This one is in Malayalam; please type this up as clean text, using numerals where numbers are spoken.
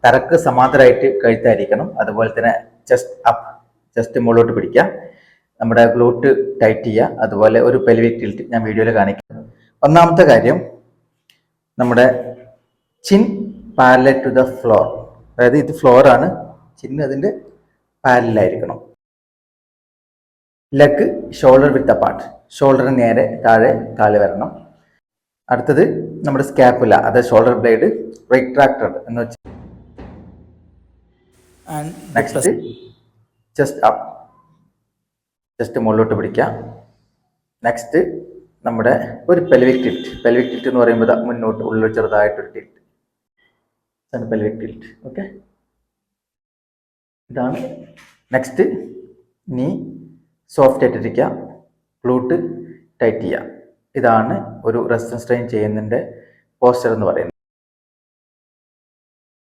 തറക്ക് സമാന്തരമായിട്ട് കഴുത്തായിരിക്കണം. അതുപോലെ തന്നെ ചെസ്റ്റ് അപ്പ്, ചെസ്റ്റ് മുകളിലോട്ട് പിടിക്കുക. നമ്മുടെ ഗ്ലൂട്ട് ടൈറ്റ് ചെയ്യുക. അതുപോലെ ഒരു പെൽവിക് ടിൽറ്റ് ഞാൻ വീഡിയോയിൽ കാണിക്കാം. ഒന്നാമത്തെ കാര്യം, നമ്മുടെ chin parallel to the floor, അതായത് ഇത് ഫ്ലോർ ആണ്, ചിൻ അതിൻ്റെ പാരലായിരിക്കണം. ലെഗ് ഷോൾഡർ വിത്ത് അപ്പാർട്ട്, ഷോൾഡറിന് നേരെ താഴെ കാല് വരണം. അടുത്തത് നമ്മുടെ സ്കാപ്പുല, അതായത് ഷോൾഡർ ബ്ലേഡ് റിട്രാക്ടർ എന്ന് വെച്ചാൽ. നെക്സ്റ്റ് ചെസ്റ്റ് അപ്പ്, ചെസ്റ്റ് മുകളിലോട്ട് പിടിക്കുക. നെക്സ്റ്റ് നമ്മുടെ ഒരു പെൽവിക് ടിൽറ്റ്. പെൽവിക് ടിൽറ്റ് എന്ന് പറയുമ്പോൾ മുന്നോട്ട് ഉള്ളിൽ ചെറുതായിട്ടൊരു ടിൽറ്റ്, പെൽവിക് ടിൽറ്റ്. ഓക്കെ, ഇതാണ്. നെക്സ്റ്റ് നീ സോഫ്റ്റ് ആയിട്ടിരിക്കുക, ഗ്ലൂട്ട് ടൈറ്റ് ചെയ്യുക. ഇതാണ് ഒരു റെസിസ്റ്റൻസ് ട്രെയിൻ ചെയ്യുന്നതിൻ്റെ പോസ്റ്റർ എന്ന് പറയുന്നത്.